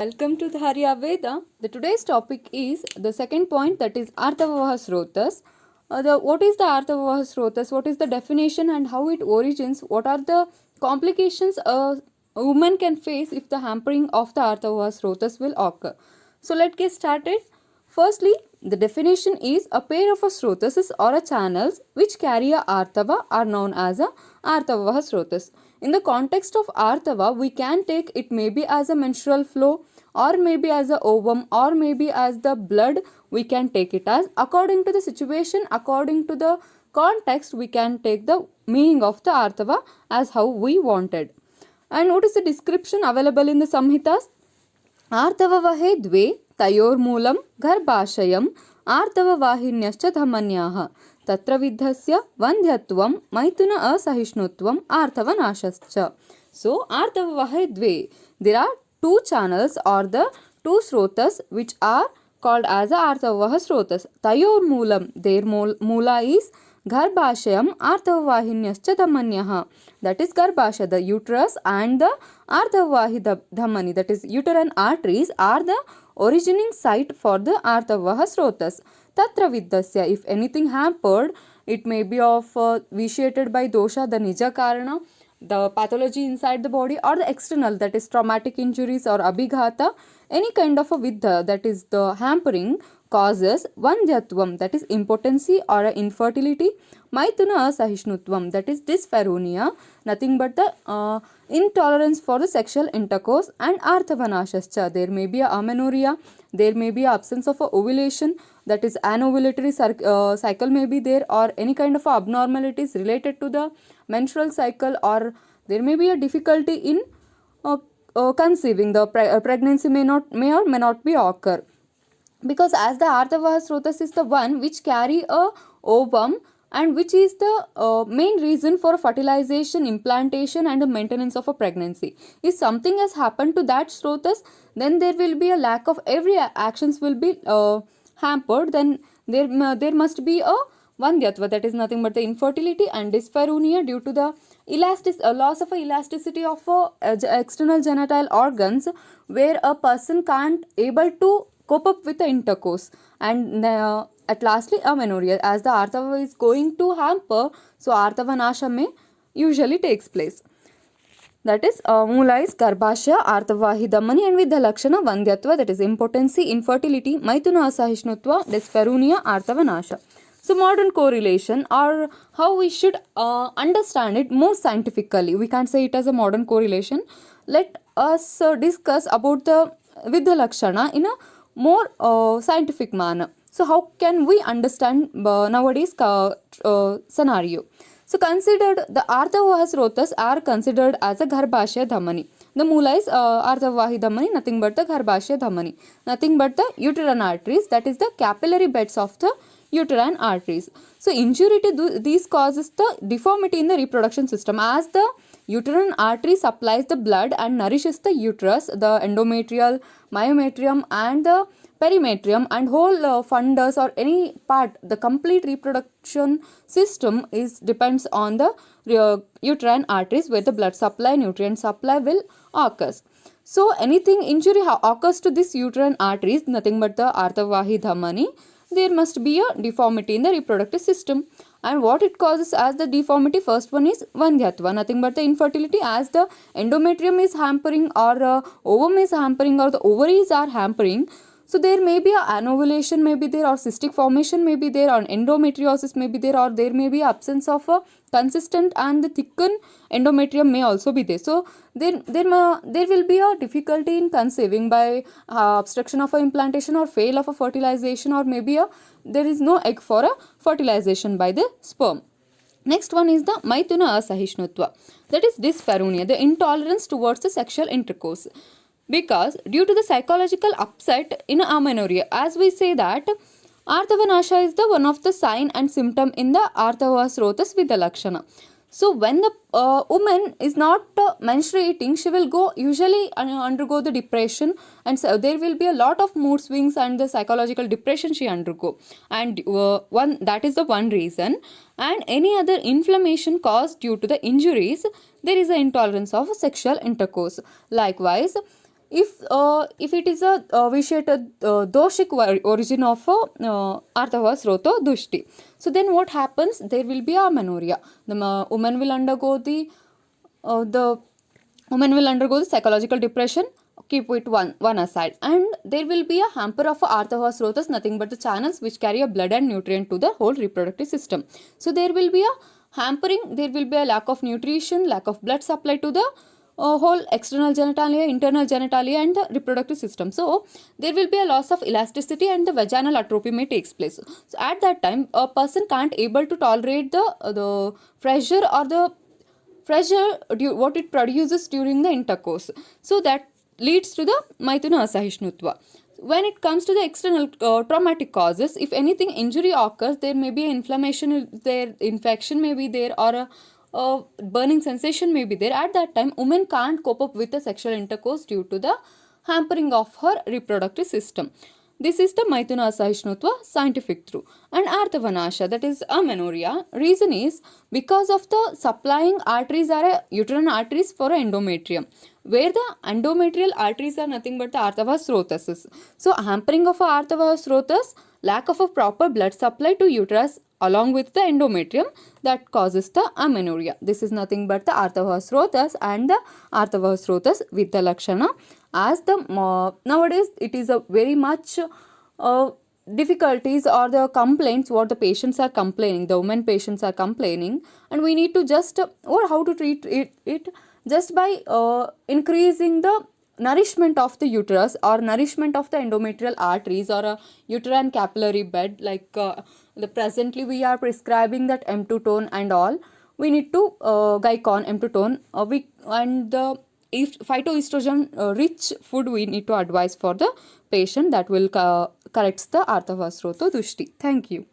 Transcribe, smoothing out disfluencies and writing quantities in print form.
Welcome to the Veda. The today's topic is the second point, that is aatavahasrotas. What is the aatavahasrotas? What is the definition and how it origins? What are the complications a woman can face if the hampering of the aatavahasrotas will occur? So let's get started. Firstly, the definition is a pair of a srotas or a channels which carry a aartava are known as a aatavahasrotas. In the context of aartava, we can take it maybe as a menstrual flow, or maybe as a ovum, or maybe as the blood. We can take it as, according to the situation, according to the context, we can take the meaning of the aartava as how we wanted. And what is the description available in the Samhitas? Aartavavahe dve tayor moolam Garbhashayam Aartavavahinyascha dhamanyah tatra vidhasya vandyatvam maituna asahishnutvam aartavanashascha. So Aartavavahe dve, there are two channels or the two srotas which are called as aatavahasrotas. Tayor moolam, their moola is Garbhashayam Aartavavahinyascha dhamanyah, that is Garbhashaya, the uterus, and the Aartavavahi dhamani, that is uterine arteries, are the originating site for the aatavahasrotas. Tatra vidyasya, if anything hampered, it may be of vitiated by dosha, the nija karana, the pathology inside the body, or the external, that is traumatic injuries or abhighata, any kind of a vidya, that is the hampering, causes vandyatvam, that is impotency or infertility, maituna asahishnutvam, that is dyspharonia, nothing but the intolerance for the sexual intercourse, and aartavanashascha, there may be a amenorrhea, there may be absence of a ovulation, that is anovulatory cycle may be there, or any kind of abnormalities related to the menstrual cycle, or there may be a difficulty in conceiving. The pregnancy may or may not be occur, because as the aatavahasrotas is the one which carry a ovum, and which is the main reason for fertilization, implantation, and the maintenance of a pregnancy. If something has happened to that srotas, then there will be a lack of every actions will be hampered. Then there must be a vandyatwa, that is nothing but the infertility, and dyspharonia due to the loss of elasticity of external genital organs, where a person can't able to cope up with the intercourse, and at lastly amenorrhea, as the aartava is going to hamper, so aartavanasha may usually takes place. That is moola is Garbhashaya, Aartavahi dhamani, and with the lakshana vandyatwa, that is impotency, infertility, maituna asahishnutva, dyspharonia, aartavanasha. So modern correlation, or how we should understand it more scientifically, we can't say it as a modern correlation. Let us discuss about the vidya lakshana in a more scientific manner. So how can we understand nowadays scenario? So considered, the aatavahasrotas are considered as a Garbhashaya dhamani. The moola is aatavavahi dhamani, nothing but the Garbhashaya dhamani, nothing but the uterine arteries, that is the capillary beds of the uterine arteries. So injury to these causes the deformity in the reproduction system, as the uterine artery supplies the blood and nourishes the uterus, the endometrial, myometrium, and the perimetrium, and whole fundus or any part, the complete reproduction system depends on the uterine arteries, where the blood supply, nutrient supply will occur. So anything injury occurs to this uterine arteries, nothing but the aartavahi dhamani, there must be a deformity in the reproductive system. And what it causes as the deformity, first one is vandyatva, nothing but the infertility, as the endometrium is hampering, or ovum is hampering, or the ovaries are hampering. So there may be an anovulation may be there, or cystic formation may be there, or endometriosis may be there, or there may be absence of a consistent and the thickened endometrium may also be there. So there will be a difficulty in conceiving by obstruction of a implantation, or fail of a fertilization, or maybe there is no egg for a fertilization by the sperm. Next one is the maituna asahishnutva, that is dyspharonia, the intolerance towards the sexual intercourse. Because due to the psychological upset in amenorrhea, as we say that aartavanasha is the one of the sign and symptom in the aartavahasrotas with the lakshana. So when the woman is not menstruating, she will usually undergo the depression, and so there will be a lot of mood swings and the psychological depression she undergo, and that is the one reason. And any other inflammation caused due to the injuries, there is an intolerance of sexual intercourse. Likewise, if it is a vitiated doshic origin of srotodushti, so then what happens? There will be amenorrhea. The woman will undergo the woman will undergo the psychological depression. Keep it one aside, and there will be a hamper of aatavahasrotas, nothing but the channels which carry a blood and nutrient to the whole reproductive system. So there will be a hampering, there will be a lack of nutrition, lack of blood supply to the whole external genitalia, internal genitalia, and the reproductive system. So there will be a loss of elasticity and the vaginal atrophy may takes place. So at that time, a person can't able to tolerate the pressure or the what it produces during the intercourse. So that leads to the maithuna asahishnutva. When it comes to the external traumatic causes, if anything injury occurs, there may be inflammation there, infection may be there, or a burning sensation may be there. At that time, woman can't cope up with the sexual intercourse due to the hampering of her reproductive system. This is the maithuna asahishnutva scientific truth. And Aartavanasha, that is amenorrhea, reason is because of the supplying arteries are uterine arteries for endometrium, where the endometrial arteries are nothing but the aatavahasrotas. So hampering of aatavahasrotas, lack of a proper blood supply to uterus along with the endometrium, that causes the amenorrhea. This is nothing but the aatavahasrotas and the aatavahasrotas with the lakshana. As the nowadays it is a very much difficulties or the complaints what the patients are complaining, the women patients are complaining, and we need to just or how to treat it just by increasing the nourishment of the uterus or nourishment of the endometrial arteries or a uterine capillary bed, like the presently we are prescribing that M2 tone and all. We need to Glycon M2 tone and the phytoestrogen rich food we need to advise for the patient, that will corrects the aatavahasrotodushti. Thank you.